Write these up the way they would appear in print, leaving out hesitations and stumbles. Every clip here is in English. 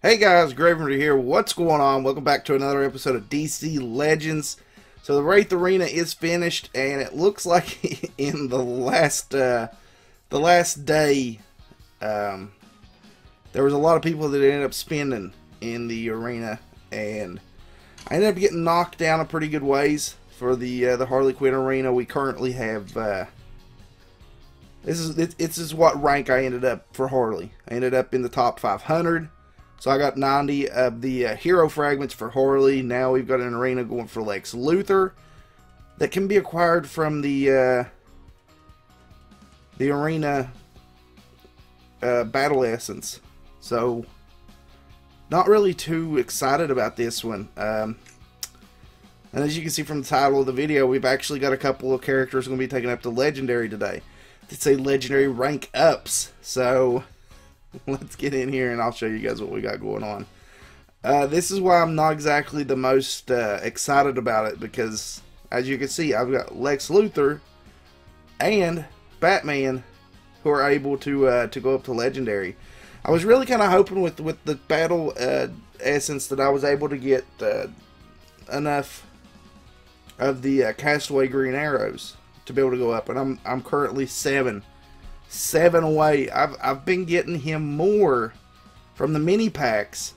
Hey guys, Gravener here. What's going on? Welcome back to another episode of DC Legends. So the Wraith Arena is finished, and it looks like in the last day, there was a lot of people that ended up spending in the arena, and I ended up getting knocked down a pretty good ways for the Harley Quinn arena. We currently have this is what rank I ended up for Harley. I ended up in the top 500. So I got 90 of the hero fragments for Harley. Now we've got an arena going for Lex Luthor that can be acquired from the arena battle essence. So not really too excited about this one. And as you can see from the title of the video, we've actually got a couple of characters going to be taken up to Legendary today. It's a Legendary rank ups. So let's get in here and I'll show you guys what we got going on. This is why I'm not exactly the most excited about it, because as you can see, I've got Lex Luthor and Batman who are able to go up to Legendary. I was really kind of hoping with the battle essence that I was able to get enough of the Castaway Green Arrows to be able to go up, and I'm currently seven away. I've been getting him more from the mini packs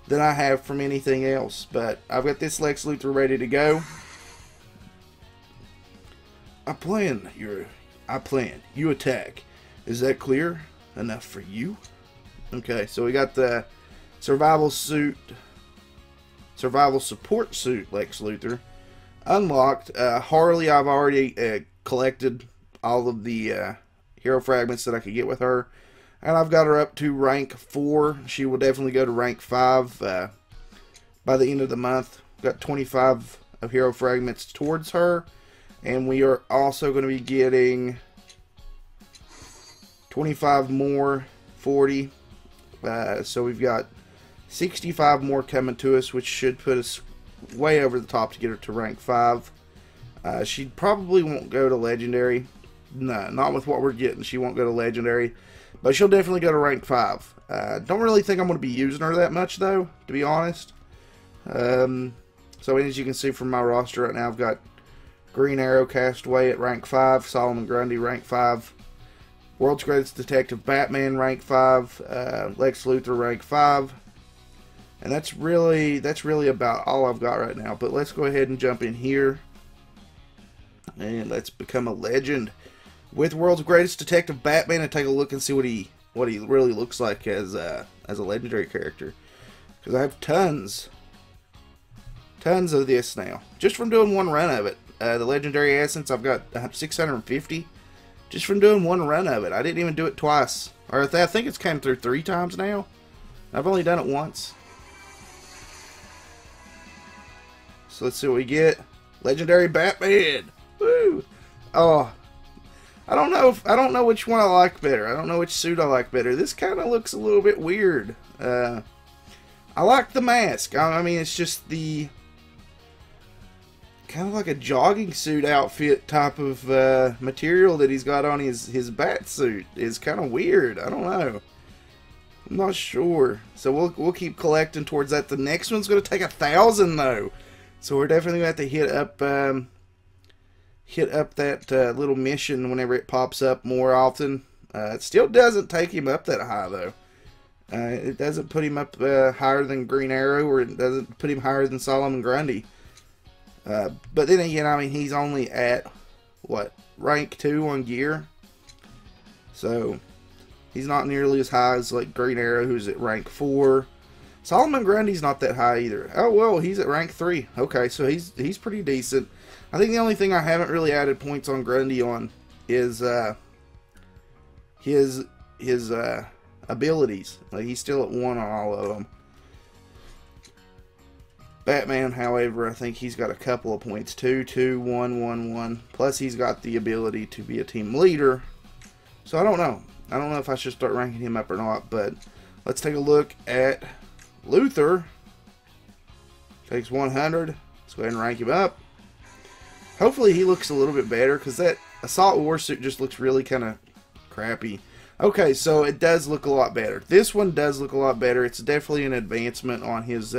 than I have from anything else, but I've got this Lex Luthor ready to go. I plan, you attack. Is that clear enough for you? Okay, so we got the survival support suit Lex Luthor unlocked. Harley, I've already collected all of the hero fragments that I could get with her, and I've got her up to rank 4. She will definitely go to rank 5 by the end of the month. Got 25 of hero fragments towards her, and we are also going to be getting 25 more, 40. So we've got 65 more coming to us, which should put us way over the top to get her to rank 5. She probably won't go to Legendary. No, not with what we're getting. She won't go to Legendary, but she'll definitely go to rank 5. Don't really think I'm going to be using her that much, though, to be honest. So as you can see from my roster right now, I've got Green Arrow Castaway at rank 5, Solomon Grundy rank 5, World's Greatest Detective Batman rank 5, Lex Luthor rank 5, and that's really about all I've got right now. But let's go ahead and jump in here, and let's become a legend with World's Greatest Detective Batman and take a look and see what he really looks like as a legendary character. Because I have tons of this now, just from doing one run of it. The legendary essence, I've got 650 just from doing one run of it. I didn't even do it twice, or I think it's came through 3 times now. I've only done it once. So let's see what we get. Legendary Batman. Woo! Oh, I don't know which one I like better. I don't know which suit I like better. This kind of looks a little bit weird. I like the mask. I mean, it's just the kind of like a jogging suit outfit type of material that he's got on his bat suit. Is kind of weird. I don't know. I'm not sure. So we'll keep collecting towards that. The next one's going to take 1,000 though. So we're definitely going to have to hit up that little mission whenever it pops up more often. It still doesn't take him up that high though. It doesn't put him up higher than Green Arrow, or it doesn't put him higher than Solomon Grundy. But then again, I mean, he's only at what, rank 2 on gear, so he's not nearly as high as like Green Arrow, who's at rank 4. Solomon Grundy's not that high either. Oh well, he's at rank 3. Okay, so he's pretty decent. I think the only thing I haven't really added points on Grundy on is his abilities. Like, he's still at 1 on all of them. Batman, however, I think he's got a couple of points. 2, 2, 1, 1, 1. Plus he's got the ability to be a team leader. So I don't know. I don't know if I should start ranking him up or not, but let's take a look at Luthor. Takes 100. Let's go ahead and rank him up. Hopefully he looks a little bit better, because that Assault War suit just looks really kind of crappy. Okay, so it does look a lot better. This one does look a lot better. It's definitely an advancement on his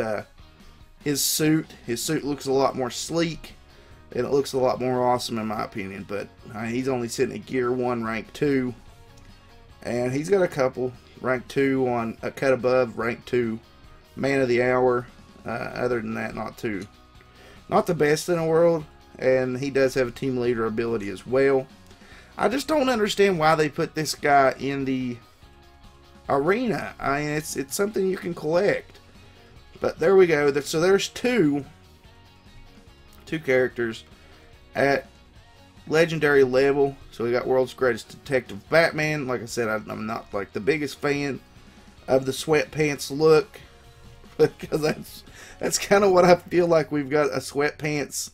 suit. His suit looks a lot more sleek, and it looks a lot more awesome in my opinion. But he's only sitting at Gear 1, Rank 2. And he's got a couple. Rank 2 on a cut above, Rank 2 Man of the Hour. Other than that, not the best in the world. And he does have a team leader ability as well. I just don't understand why they put this guy in the arena. I mean, it's something you can collect. But there we go. So there's two characters at legendary level. So we got World's Greatest Detective Batman. Like I said, I'm not like the biggest fan of the sweatpants look, because that's kind of what I feel like. We've got a sweatpants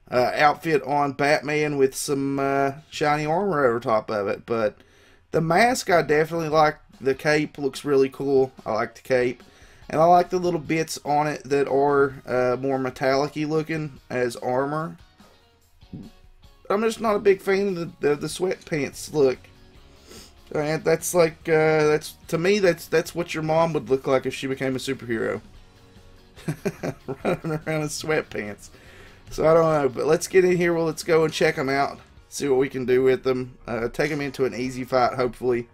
outfit on Batman with some shiny armor over top of it. But the mask, I definitely like. The cape looks really cool. I like the cape. And I like the little bits on it that are more metallic-y looking as armor. I'm just not a big fan of the sweatpants look. And that's like, to me, that's what your mom would look like if she became a superhero. Running around in sweatpants. So I don't know, but let's get in here. Well, let's go and check them out. See what we can do with them. Take them into an easy fight, hopefully.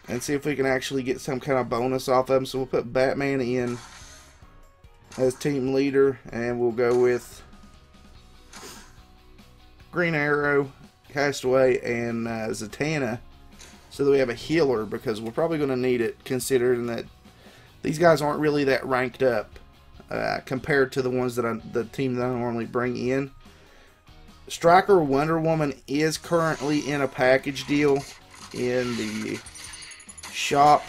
And see if we can actually get some kind of bonus off of them. So we'll put Batman in as team leader. And we'll go with Green Arrow, Castaway, and Zatanna. So that we have a healer. Because we're probably going to need it, considering that these guys aren't really that ranked up. Compared to the ones that the team that I normally bring in. Striker Wonder Woman is currently in a package deal in the shop,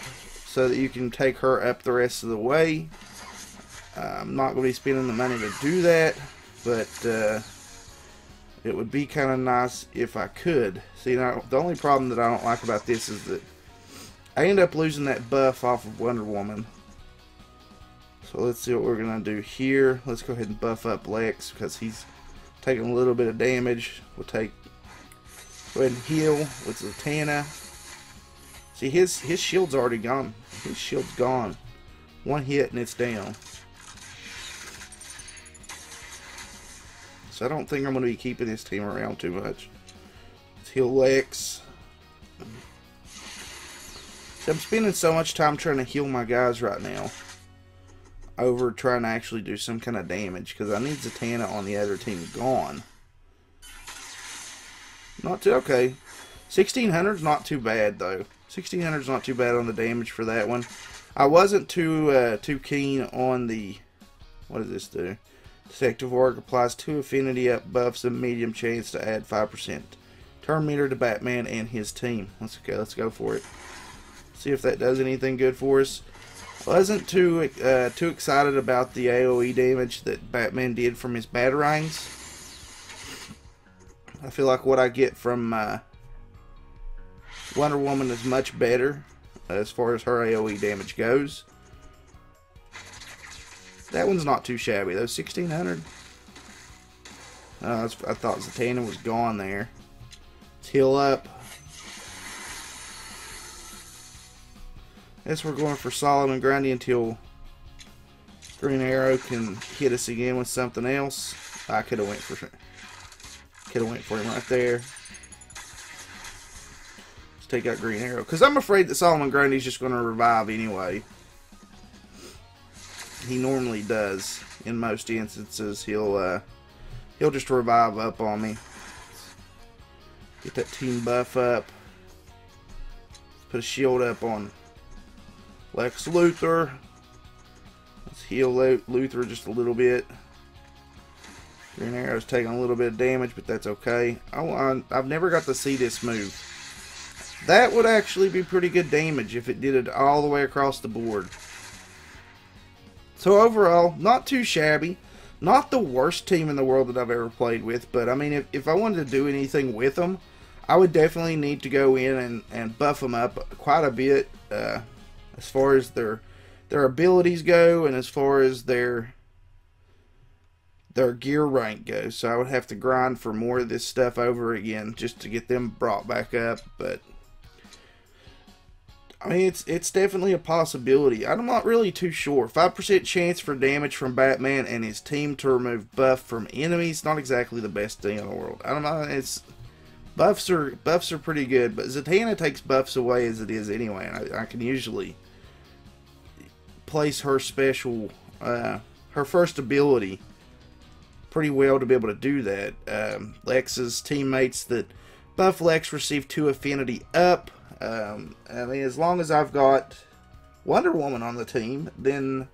so that you can take her up the rest of the way. I'm not going to be spending the money to do that, but it would be kind of nice if I could. See, now the only problem that I don't like about this is that I end up losing that buff off of Wonder Woman. So let's see what we're going to do here. Let's go ahead and buff up Lex, because he's taking a little bit of damage. We'll go ahead and heal with Zatanna. See, his shield's already gone. His shield's gone. One hit and it's down. So I don't think I'm going to be keeping this team around too much. Let's heal Lex. See, I'm spending so much time trying to heal my guys right now over trying to actually do some kind of damage, because I need Zatanna on the other team gone. Okay. 1600's not too bad though. 1600's not too bad on the damage for that one. I wasn't too keen on the, what does this do? Detective Work applies 2 affinity up buffs and medium chance to add 5% turn meter to Batman and his team. Let's go for it. See if that does anything good for us. Wasn't too excited about the AoE damage that Batman did from his batarangs. I feel like what I get from Wonder Woman is much better as far as her AoE damage goes. That one's not too shabby though. 1600. I thought Zatanna was gone there. Let's heal up. Guess we're going for solid and grindy until Green Arrow can hit us again with something else. I could have went for him right there. Let's take out Green Arrow, because I'm afraid that Solomon Grundy's just going to revive anyway. He normally does in most instances. He'll just revive up on me. Get that team buff up. Put a shield up on Lex Luthor. Let's heal Luthor just a little bit. Green Arrow's taking a little bit of damage, but that's okay. I've never got to see this move. That would actually be pretty good damage if it did it all the way across the board. So overall, not too shabby. Not the worst team in the world that I've ever played with, but I mean, if I wanted to do anything with them, I would definitely need to go in and buff them up quite a bit. As far as their abilities go, and as far as their gear rank goes. So I would have to grind for more of this stuff over again just to get them brought back up. But I mean, it's definitely a possibility. I'm not really too sure. 5% chance for damage from Batman and his team to remove buff from enemies. Not exactly the best thing in the world. I don't know. It's buffs are pretty good, but Zatanna takes buffs away as it is anyway. And I can usually place her special, her first ability pretty well to be able to do that. Lex's teammates that buff Lex receive 2 affinity up. I mean, as long as I've got Wonder Woman on the team, then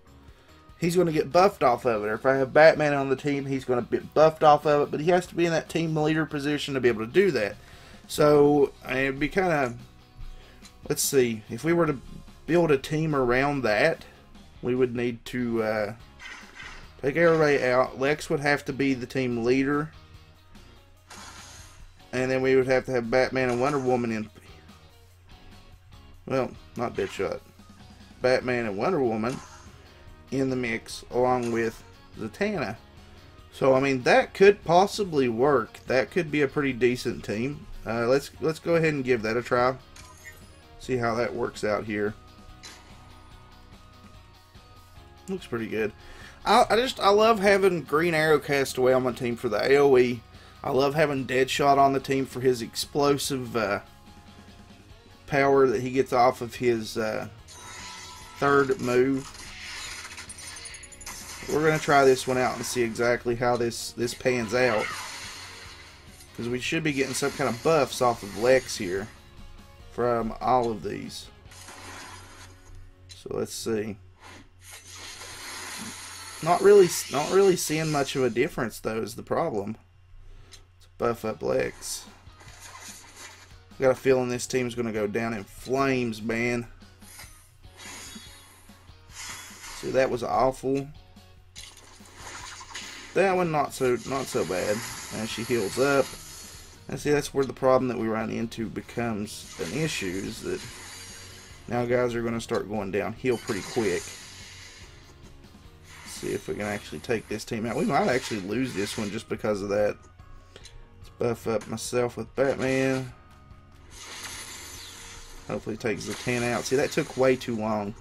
he's going to get buffed off of it. Or if I have Batman on the team, he's going to get buffed off of it. But he has to be in that team leader position to be able to do that. So, it'd be kind of... Let's see. If we were to build a team around that, we would need to take everybody out. Lex would have to be the team leader. And then we would have to have Batman and Wonder Woman in... Well, not Deadshot. Batman and Wonder Woman in the mix along with Zatanna. So, I mean, that could possibly work. That could be a pretty decent team. Let's go ahead and give that a try. See how that works out here. Looks pretty good. I love having Green Arrow Castaway on my team for the AoE. I love having Deadshot on the team for his explosive power that he gets off of his third move. We're going to try this one out and see exactly how this pans out. Because we should be getting some kind of buffs off of Lex here from all of these. So let's see. Not really seeing much of a difference though is the problem. Let's buff up Lex. Got a feeling this team's going to go down in flames, man. See, that was awful. That one not so bad. And she heals up. And see, that's where the problem that we run into becomes an issue, is that now guys are going to start going downhill pretty quick. Let's see if we can actually take this team out. We might actually lose this one just because of that. Let's buff up myself with Batman. Hopefully takes the 10 out. See, that took way too long.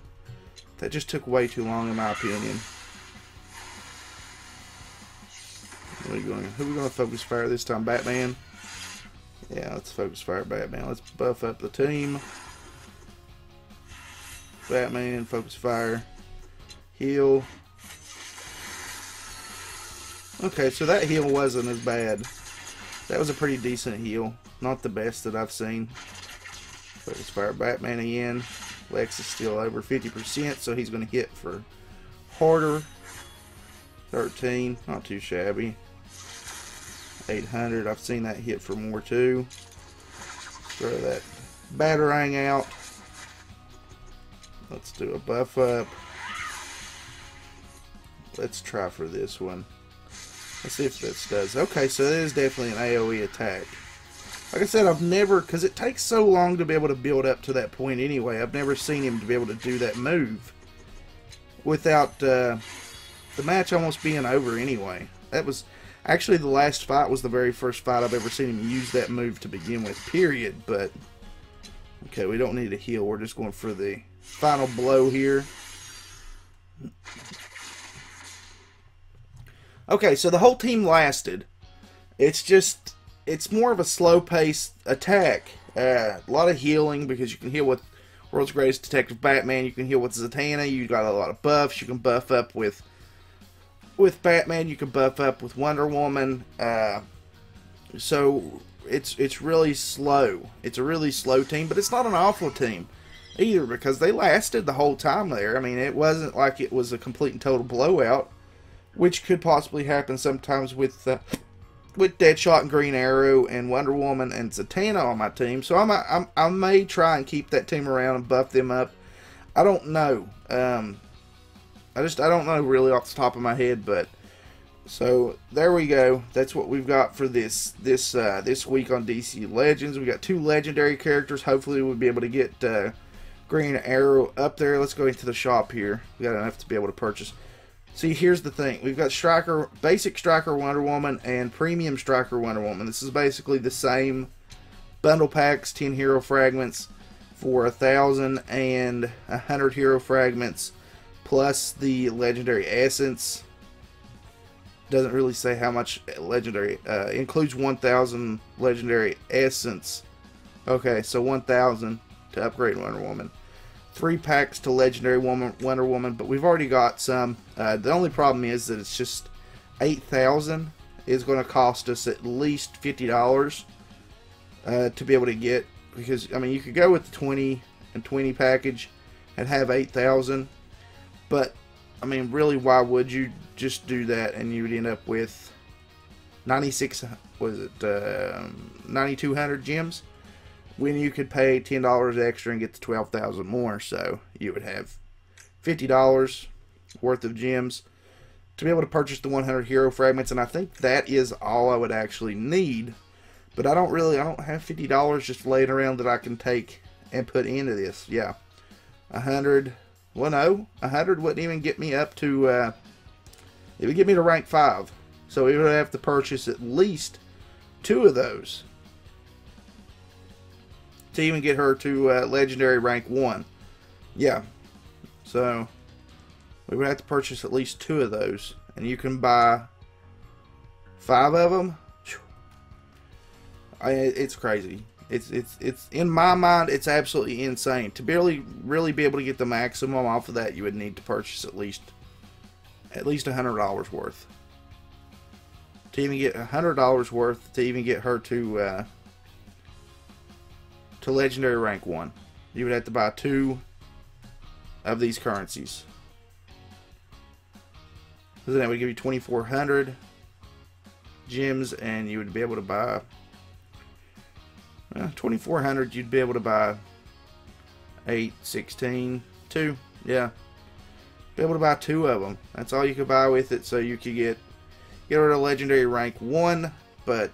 That just took way too long in my opinion. Who are we going to focus fire this time? Batman? Yeah, let's focus fire Batman. Let's buff up the team. Batman, focus fire. Heal. Okay, so that heal wasn't as bad. That was a pretty decent heal. Not the best that I've seen. Focus fire Batman again. Lex is still over 50%, so he's going to hit for harder. 13, not too shabby. 800, I've seen that hit for more too. Throw that Batarang out. Let's do a buff up. Let's try for this one. Let's see if this does. Okay, so it is definitely an AoE attack. Like I said, I've never, because it takes so long to be able to build up to that point anyway, I've never seen him to be able to do that move without the match almost being over anyway. That was, actually the last fight was the very first fight I've ever seen him use that move to begin with, period. But, okay, we don't need a heal, we're just going for the final blow here. Okay, so the whole team lasted. It's just... it's more of a slow-paced attack. A lot of healing, because you can heal with World's Greatest Detective Batman. You can heal with Zatanna. You got a lot of buffs. You can buff up with Batman. You can buff up with Wonder Woman. So it's really slow. It's a really slow team, but it's not an awful team either, because they lasted the whole time there. I mean, it wasn't like it was a complete and total blowout, which could possibly happen sometimes with Deadshot and Green Arrow and Wonder Woman and Zatanna on my team. So I may try and keep that team around and buff them up. I don't know. I don't know really off the top of my head, but so there we go. That's what we've got for this week on DC Legends. We got 2 legendary characters. Hopefully we'll be able to get Green Arrow up there. Let's go into the shop here. We got enough to be able to purchase. See, here's the thing. We've got Striker, Basic Striker Wonder Woman and Premium Striker Wonder Woman. This is basically the same bundle packs, 10 hero fragments. for 1,100 hero fragments plus the legendary essence. Doesn't really say how much legendary. Includes 1,000 legendary essence. Okay, so 1,000 to upgrade Wonder Woman. 3 packs to legendary Wonder Woman, but we've already got some. The only problem is that it's just 8,000 is going to cost us at least $50 to be able to get. Because I mean, you could go with the 20 and 20 package and have 8,000, but I mean, really, why would you just do that and you would end up with 9,200 gems when you could pay $10 extra and get the 12,000 more? So you would have $50 worth of gems to be able to purchase the 100 hero fragments, and I think that is all I would actually need. But I don't have $50 just laying around that I can take and put into this. Yeah, 100. Well, no, 100 wouldn't even get me up to. It would get me to rank 5. So we would have to purchase at least 2 of those to even get her to legendary rank 1. Yeah. So we would have to purchase at least 2 of those, and you can buy 5 of them. It's crazy. It's in my mind, it's absolutely insane. To really be able to get the maximum off of that, you would need to purchase at least $100 worth. To even get $100 worth to even get her to legendary rank 1, you would have to buy 2 of these currencies. So then that would give you 2,400 gems, and you would be able to buy 2,400. You'd be able to buy 8, 16, 2. Yeah, be able to buy 2 of them. That's all you could buy with it. So you could get her to legendary rank 1. But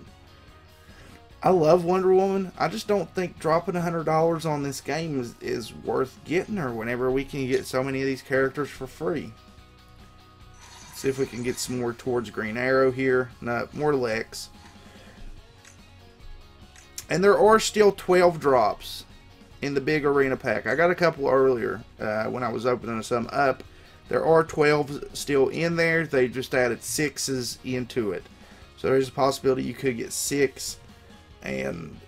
I love Wonder Woman. I just don't think dropping $100 on this game is worth getting her whenever we can get so many of these characters for free. Let's see if we can get some more towards Green Arrow here. No, more Lex. And there are still 12 drops in the big arena pack. I got a couple earlier when I was opening some up. There are 12 still in there. They just added 6s into it. So there's a possibility you could get 6. And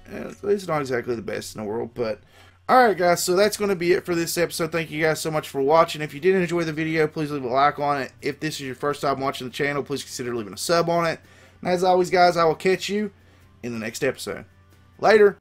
it's not exactly the best in the world. But alright guys, so that's going to be it for this episode. Thank you guys so much for watching. If you did enjoy the video, please leave a like on it. If this is your first time watching the channel, please consider leaving a sub on it. And as always guys, I will catch you in the next episode. Later.